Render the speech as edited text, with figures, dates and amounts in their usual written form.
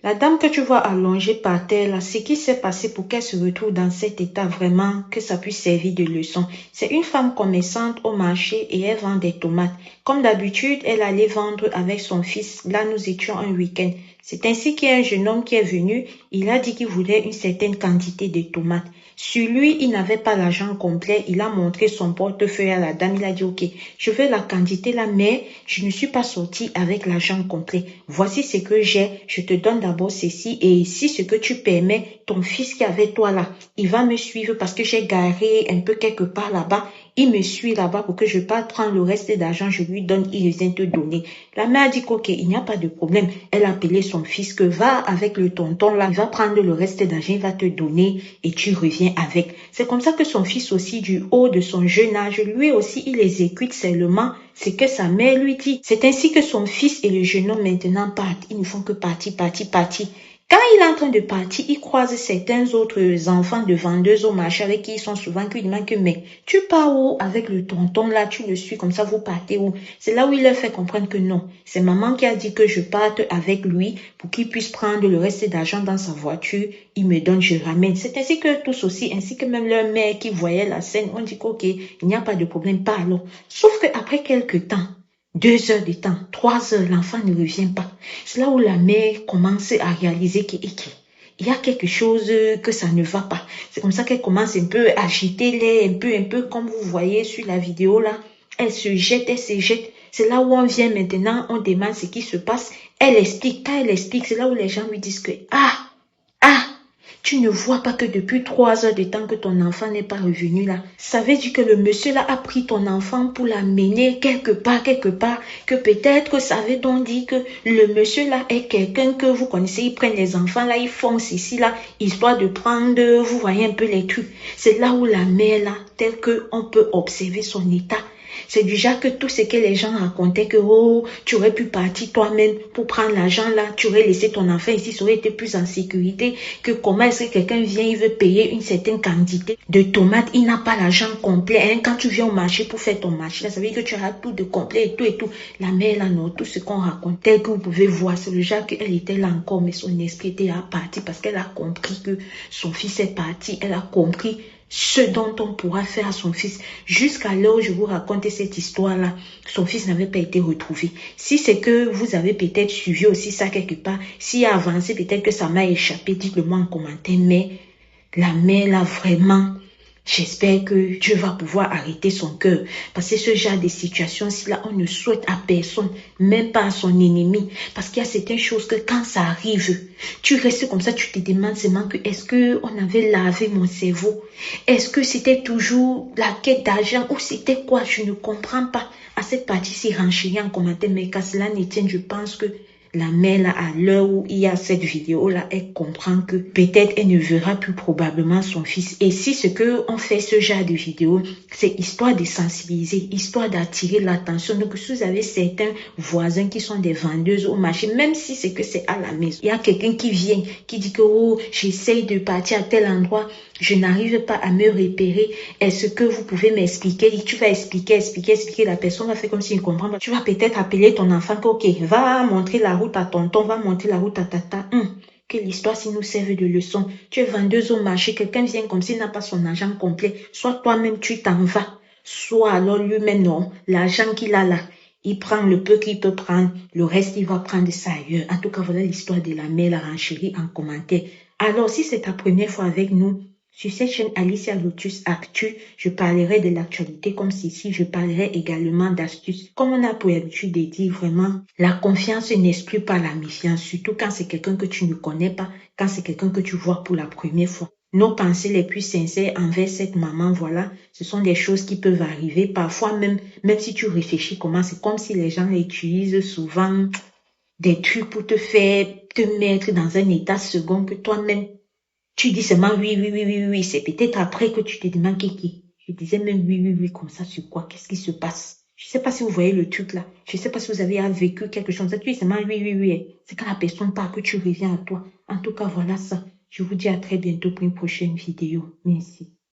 La dame que tu vois allongée par terre, là, ce qui s'est passé pour qu'elle se retrouve dans cet état vraiment, que ça puisse servir de leçon. C'est une femme commerçante au marché et elle vend des tomates. Comme d'habitude, elle allait vendre avec son fils. Là, nous étions un week-end. C'est ainsi qu'il y a un jeune homme qui est venu. Il a dit qu'il voulait une certaine quantité de tomates. Sur lui, il n'avait pas l'argent complet. Il a montré son portefeuille à la dame. Il a dit, OK, je veux la quantité là, mais je ne suis pas sortie avec l'argent complet. Voici ce que j'ai. Je te donne d'abord ceci. Et si ce que tu permets, ton fils qui est avec toi là, il va me suivre parce que j'ai garé un peu quelque part là-bas. Il me suit là-bas pour que je parte prendre le reste d'argent. Je lui donne, il vient te donner. La mère a dit qu'OK, il n'y a pas de problème. Elle a appelé son fils que va avec le tonton là. Il va prendre le reste d'argent, il va te donner et tu reviens avec. C'est comme ça que son fils aussi, du haut de son jeune âge, lui aussi, il exécute seulement ce que sa mère lui dit. C'est ainsi que son fils et le jeune homme maintenant partent. Ils ne font que partir. Quand il est en train de partir, il croise certains autres enfants de vendeuses au marché avec qui ils sont souvent qui lui demandent que mais tu pars où avec le tonton là, tu le suis comme ça, vous partez où? C'est là où il leur fait comprendre que non. C'est maman qui a dit que je parte avec lui pour qu'il puisse prendre le reste d'argent dans sa voiture. Il me donne, je ramène. C'est ainsi que tous aussi, ainsi que même leur mère qui voyait la scène, on dit qu'OK, il n'y a pas de problème, parlons. Sauf qu'après quelques temps, 2 heures de temps, 3 heures, l'enfant ne revient pas. C'est là où la mère commence à réaliser qu'il y a quelque chose que ça ne va pas. C'est comme ça qu'elle commence un peu à agiter l'air, un peu comme vous voyez sur la vidéo là. Elle se jette. C'est là où on vient maintenant, on demande ce qui se passe. Elle explique, quand elle explique, c'est là où les gens lui disent que tu ne vois pas que depuis 3 heures de temps que ton enfant n'est pas revenu là. Ça veut dire que le monsieur là a pris ton enfant pour l'amener quelque part, que peut-être ça veut donc dire que le monsieur là est quelqu'un que vous connaissez, ils prennent les enfants là, ils foncent ici là, histoire de prendre, vous voyez un peu les trucs. C'est là où la mère là, tel que on peut observer son état. C'est du genre que tout ce que les gens racontaient que oh, tu aurais pu partir toi-même pour prendre l'argent là, tu aurais laissé ton enfant ici, ça aurait été plus en sécurité que comment est-ce que quelqu'un vient, il veut payer une certaine quantité de tomates, il n'a pas l'argent complet. Hein? Quand tu viens au marché pour faire ton marché, là, ça veut dire que tu auras tout de complet et tout. La mère là, non, tout ce qu'on raconte, tel que vous pouvez voir, c'est le genre qu'elle était là encore, mais son esprit était à partir parce qu'elle a compris que son fils est parti, elle a compris ce dont on pourra faire à son fils. Jusqu'à l'heure où je vous raconte cette histoire-là, son fils n'avait pas été retrouvé. Si c'est que vous avez peut-être suivi aussi ça quelque part, s'il a avancé, peut-être que ça m'a échappé, dites-le moi en commentaire, mais la mère là vraiment, j'espère que Dieu va pouvoir arrêter son cœur. Parce que ce genre de situation-ci là, on ne souhaite à personne, même pas à son ennemi. Parce qu'il y a certaines choses que quand ça arrive, tu restes comme ça, tu te demandes seulement que est-ce qu'on avait lavé mon cerveau? Est-ce que c'était toujours la quête d'argent ou c'était quoi? Je ne comprends pas. À cette partie-ci, renchérie en commentaire, mais qu'à cela ne tienne, je pense que la mère, là, à l'heure où il y a cette vidéo-là, elle comprend que peut-être elle ne verra plus probablement son fils. Et si ce que on fait ce genre de vidéo, c'est histoire de sensibiliser, histoire d'attirer l'attention. Donc, si vous avez certains voisins qui sont des vendeuses au marché, même si c'est que c'est à la maison, il y a quelqu'un qui vient, qui dit que, oh, j'essaye de partir à tel endroit, je n'arrive pas à me repérer. Est-ce que vous pouvez m'expliquer? Tu vas expliquer. La personne va faire comme s'il ne comprend pas. Tu vas peut-être appeler ton enfant que, ok, va montrer la route à tonton, va montrer la route à tata. Que l'histoire s'y nous serve de leçon. Tu es vendeuse au marché, quelqu'un vient comme s'il n'a pas son argent complet. Soit toi-même, tu t'en vas. Soit alors lui-même, non. L'argent qu'il a là, il prend le peu qu'il peut prendre. Le reste, il va prendre ça ailleurs. En tout cas, voilà l'histoire de la mère, la renchérie en commentaire. Alors, si c'est ta première fois avec nous, sur cette chaîne Alicia Lotus Actu, je parlerai de l'actualité comme ceci, je parlerai également d'astuces. Comme on a pour habitude de dire vraiment, la confiance n'exclut pas la méfiance, surtout quand c'est quelqu'un que tu ne connais pas, quand c'est quelqu'un que tu vois pour la première fois. Nos pensées les plus sincères envers cette maman, voilà, ce sont des choses qui peuvent arriver. Parfois même si tu réfléchis comment, c'est comme si les gens utilisent souvent des trucs pour te faire te mettre dans un état second que toi-même tu dis seulement oui. C'est peut-être après que tu te demandes qui. Je disais même oui, comme ça sur quoi? Qu'est-ce qui se passe? Je sais pas si vous voyez le truc là. Je sais pas si vous avez vécu quelque chose. Tu dis seulement oui. C'est quand la personne part que tu reviens à toi. En tout cas, voilà ça. Je vous dis à très bientôt pour une prochaine vidéo. Merci.